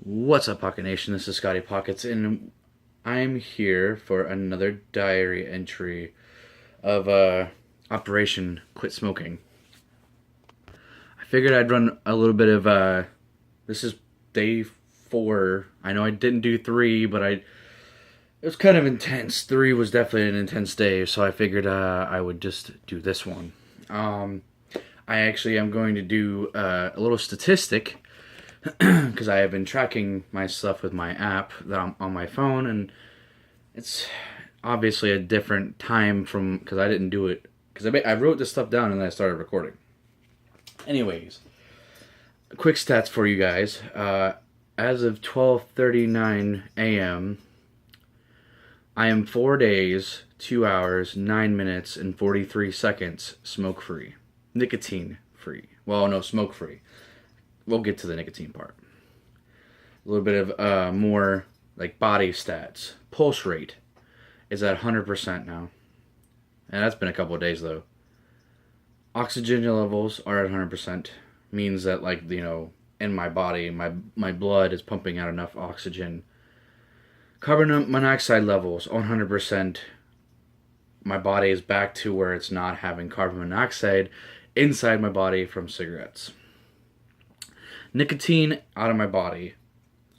What's up, Pocket Nation? This is Scotty Pockets, and I'm here for another diary entry of Operation Quit Smoking. I figured I'd run a little bit of this is day 4. I know I didn't do 3, but it was kind of intense. 3 was definitely an intense day, so I figured I would just do this one. I actually am going to do a little statistic because I have been tracking my stuff with my app that I'm on my phone, and it's obviously a different time from because I didn't do it because I wrote this stuff down and then I started recording. Anyways, quick stats for you guys. As of 12:39 a.m., I am 4 days, 2 hours, 9 minutes, and 43 seconds smoke free, nicotine free. Well, no, smoke free. We'll get to the nicotine part. A little bit of more like body stats. Pulse rate is at 100% now. And that's been a couple of days though. Oxygen levels are at 100%. Means that in my body, my blood is pumping out enough oxygen. Carbon monoxide levels 100%. My body is back to where it's not having carbon monoxide inside my body from cigarettes. Nicotine out of my body.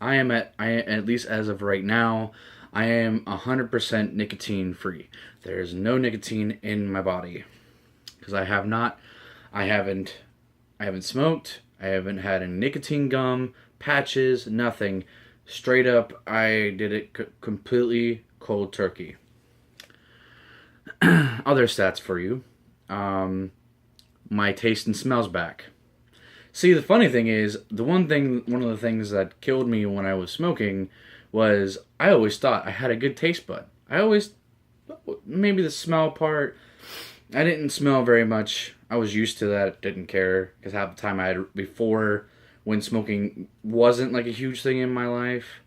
At least as of right now, I am 100% nicotine free. There is no nicotine in my body because I haven't smoked. I haven't had any nicotine gum, patches, nothing. Straight up, I did it completely cold turkey. Other stats for you. My taste and smell's back. See, the funny thing is, one of the things that killed me when I was smoking was I always thought I had a good taste bud. Maybe the smell part, I didn't smell very much. I was used to that, didn't care, because half the time before, when smoking wasn't like a huge thing in my life,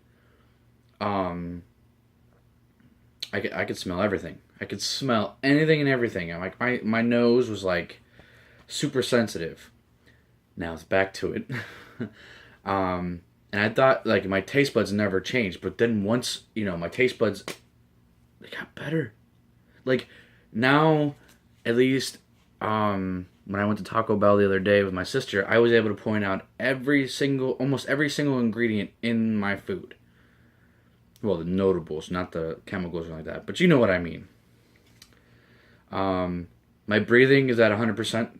I could smell everything. I could smell anything and everything. My nose was like super sensitive. Now it's back to it. And I thought my taste buds never changed, but then once, my taste buds, they got better. Like now, at least, when I went to Taco Bell the other day with my sister, I was able to point out almost every single ingredient in my food. Well, the notables, not the chemicals or like that, but you know what I mean. My breathing is at 100%.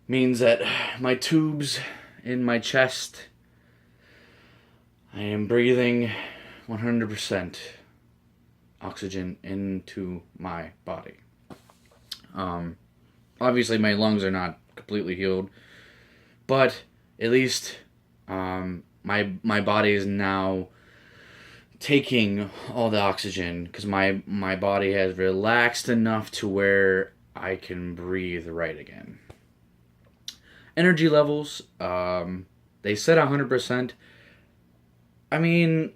Means that my tubes in my chest, I am breathing 100% oxygen into my body. Obviously my lungs are not completely healed, but at least my body is now taking all the oxygen because my body has relaxed enough to where I can breathe right again. Energy levels, they said 100%. I mean,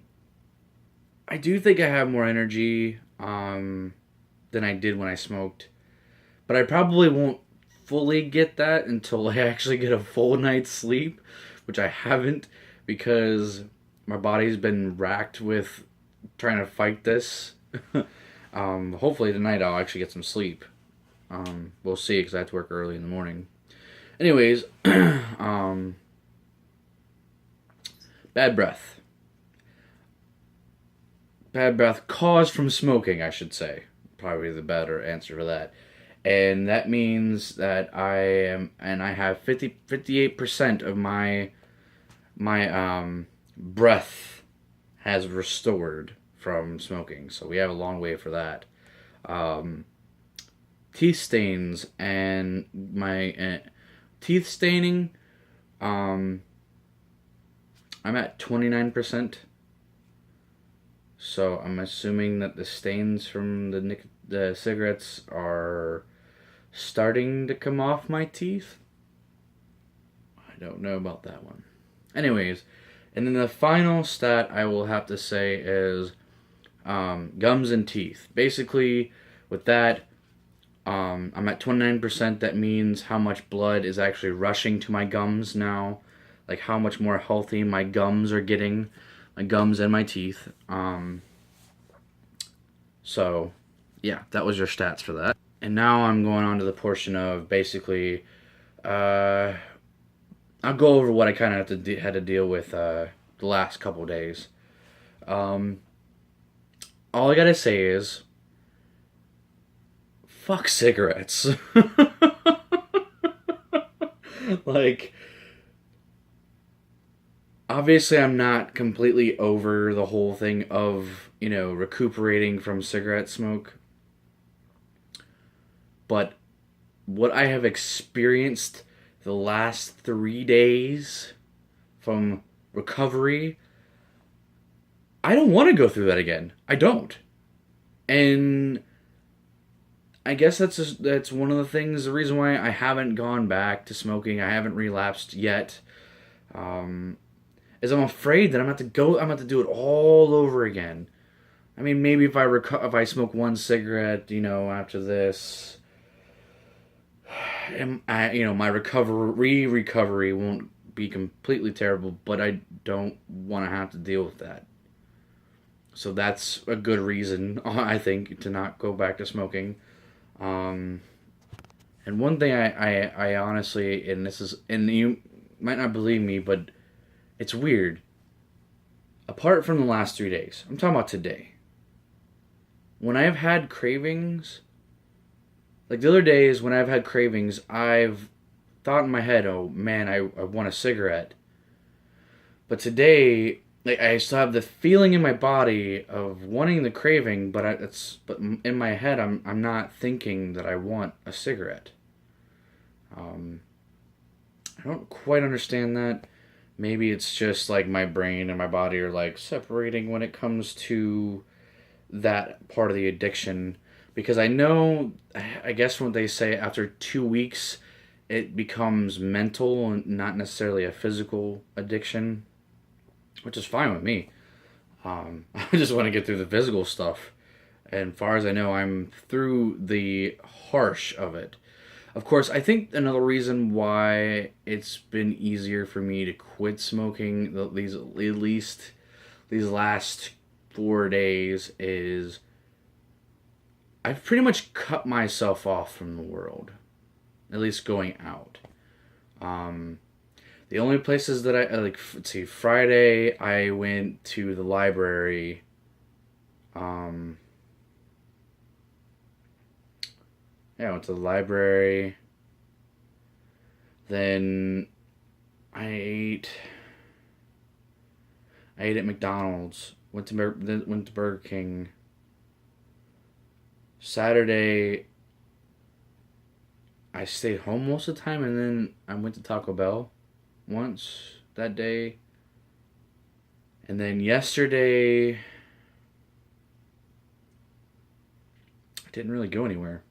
I do think I have more energy than I did when I smoked. But I probably won't fully get that until I actually get a full night's sleep, which I haven't because my body's been racked with trying to fight this. Hopefully tonight I'll actually get some sleep. We'll see because I have to work early in the morning. Anyways, bad breath. Bad breath caused from smoking, I should say. Probably the better answer for that. And that means that I have 58% of my breath has restored from smoking. So we have a long way for that. Teeth stains and my teeth staining, I'm at 29%. So I'm assuming that the stains from the cigarettes are starting to come off my teeth. I don't know about that one. Anyways, and then the final stat I will have to say is gums and teeth. Basically, with that, I'm at 29%. That means how much blood is actually rushing to my gums now. like how much more healthy my gums are getting, my gums and my teeth. So, yeah, that was your stats for that. And now I'm going on to the portion of basically, I'll go over what I kind of had to deal with the last couple days. All I gotta say is, fuck cigarettes. Like, obviously, I'm not completely over the whole thing of, recuperating from cigarette smoke. But what I have experienced the last 3 days from recovery, I don't want to go through that again. I don't. And I guess that's one of the things, the reason why I haven't gone back to smoking, I haven't relapsed yet, is I'm afraid that I'm going to have to do it all over again. I mean, maybe if I smoke one cigarette, after this, my recovery won't be completely terrible, but I don't want to have to deal with that. So that's a good reason, I think, to not go back to smoking. And one thing I honestly, and you might not believe me, but it's weird. Apart from the last 3 days, I'm talking about today. When I've had cravings, like the other days when I've had cravings, I've thought in my head, oh man, I want a cigarette. But today, like, I still have the feeling in my body of wanting the craving, but in my head I'm not thinking that I want a cigarette. I don't quite understand that. Maybe it's just like my brain and my body are like separating when it comes to that part of the addiction, because I know, I guess what they say, after 2 weeks it becomes mental and not necessarily a physical addiction, which is fine with me. I just want to get through the physical stuff. And as far as I know, I'm through the harsh of it. Of course, I think another reason why it's been easier for me to quit smoking these last 4 days is I've pretty much cut myself off from the world, at least going out. The only places that I like, let's see, Friday I went to the library. Yeah, I went to the library. Then I ate at McDonald's. Went to Burger King. Saturday, I stayed home most of the time, and then I went to Taco Bell once that day. And then yesterday, I didn't really go anywhere.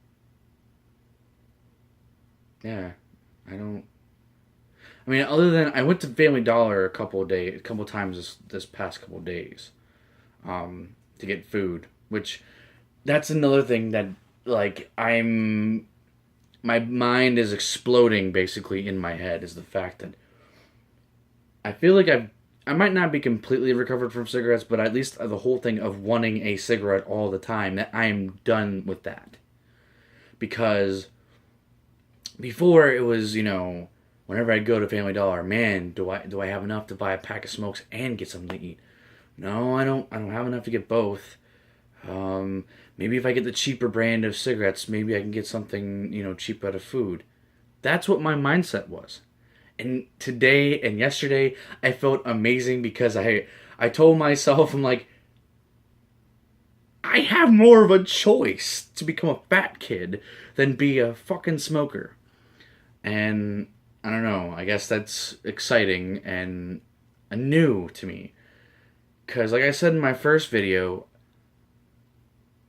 Yeah, I mean, other than I went to Family Dollar a couple times this past couple days, to get food, which that's another thing that, like, my mind is exploding basically in my head, is the fact that I feel like I might not be completely recovered from cigarettes, but at least the whole thing of wanting a cigarette all the time, that I am done with that. Because before it was, whenever I'd go to Family Dollar, man, do I have enough to buy a pack of smokes and get something to eat? No, I don't have enough to get both. Maybe if I get the cheaper brand of cigarettes, maybe I can get something, cheap out of food. That's what my mindset was. And today and yesterday, I felt amazing because I told myself, I'm like, I have more of a choice to become a fat kid than be a fucking smoker. And I don't know, I guess that's exciting and new to me. Because like I said in my first video,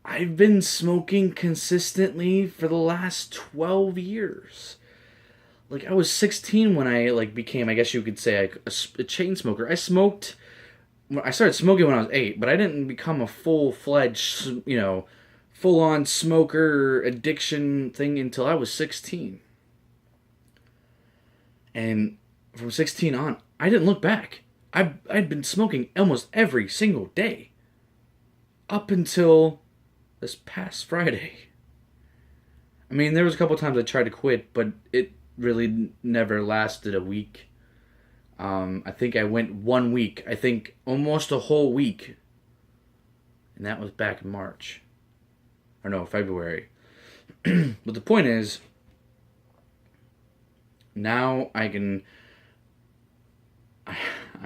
I've been smoking consistently for the last 12 years. Like, I was 16 when I became, I guess you could say, a chain smoker. I started smoking when I was 8, but I didn't become a full-fledged, full-on smoker addiction thing until I was 16. And from 16 on, I didn't look back. I'd been smoking almost every single day up until this past Friday. I mean, there was a couple times I tried to quit, but it really never lasted a week. I think I went 1 week. I think almost a whole week. And that was back in March. Or no, February. But the point is, now I'm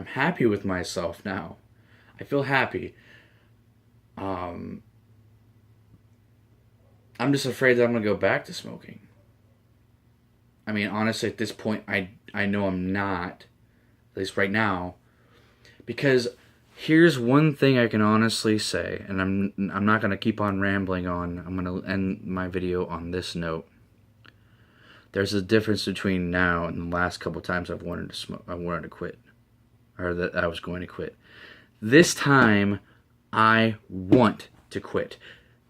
happy with myself now. I feel happy. I'm just afraid that I'm going to go back to smoking. I mean, honestly, at this point, I know I'm not. At least right now. Because here's one thing I can honestly say, and I'm not going to keep on rambling on. I'm going to end my video on this note. There's a difference between now and the last couple times I've wanted to smoke. I wanted to quit, or that I was going to quit. This time, I want to quit.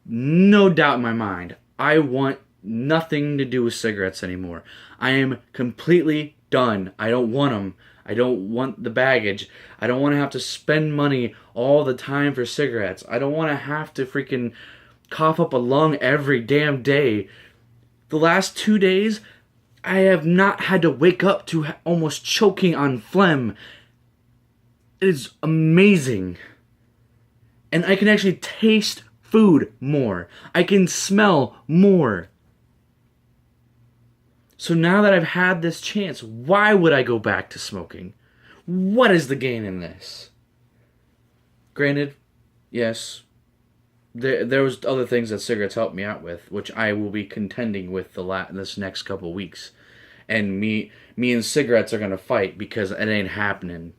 No doubt in my mind. I want nothing to do with cigarettes anymore. I am completely done. I don't want them. I don't want the baggage. I don't want to have to spend money all the time for cigarettes. I don't want to have to freaking cough up a lung every damn day. The last 2 days, I have not had to wake up to almost choking on phlegm. It is amazing. And I can actually taste food more. I can smell more. So now that I've had this chance, why would I go back to smoking? What is the gain in this? Granted, yes, there was other things that cigarettes helped me out with, which I will be contending with this next couple weeks. And me and cigarettes are going to fight because it ain't happening.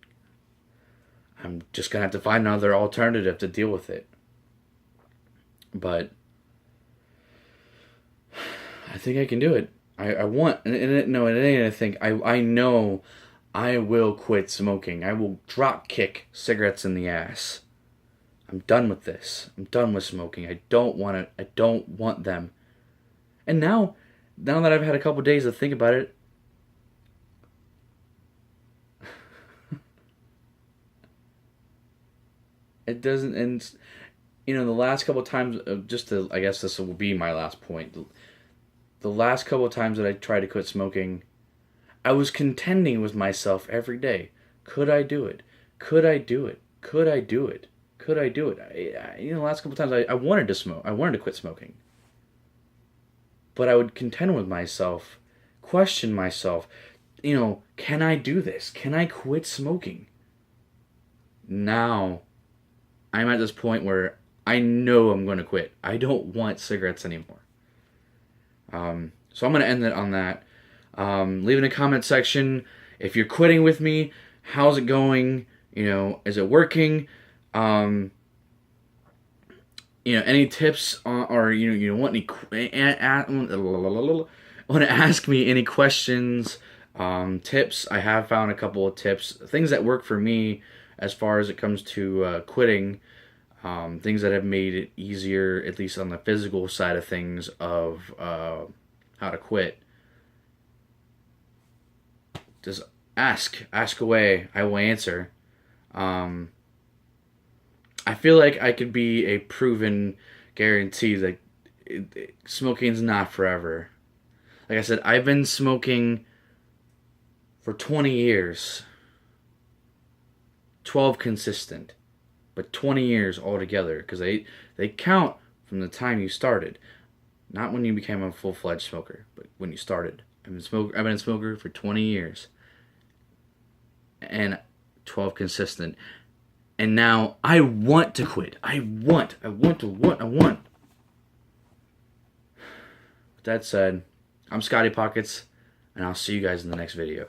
I'm just going to have to find another alternative to deal with it. But I think I can do it. I want, and it ain't anything. I know I will quit smoking. I will drop kick cigarettes in the ass. I'm done with this. I'm done with smoking. I don't want it. I don't want them. And now that I've had a couple days to think about it, it doesn't, and you know, the last couple times, I guess this will be my last point. The last couple of times that I tried to quit smoking, I was contending with myself every day. Could I do it? Could I do it? Could I do it? Could I do it? The last couple of times I wanted to smoke. I wanted to quit smoking. But I would contend with myself, question myself, can I do this? Can I quit smoking? Now, I'm at this point where I know I'm going to quit. I don't want cigarettes anymore. So I'm going to end it on that. Leave in the comment section if you're quitting with me. How's it going? Is it working? Any tips or want to ask me any questions, tips? I have found a couple of tips, things that work for me as far as it comes to quitting. Things that have made it easier, at least on the physical side of things, of how to quit. Just ask away. I will answer. I feel like I could be a proven guarantee that smoking's not forever. Like I said, I've been smoking for 20 years. 12 consistent. But 20 years altogether, because they count from the time you started, not when you became a full-fledged smoker, but when you started. I've been a smoker for 20 years, and 12 consistent, and now I want to quit. I want. With that said, I'm Scotty Pockets, and I'll see you guys in the next video.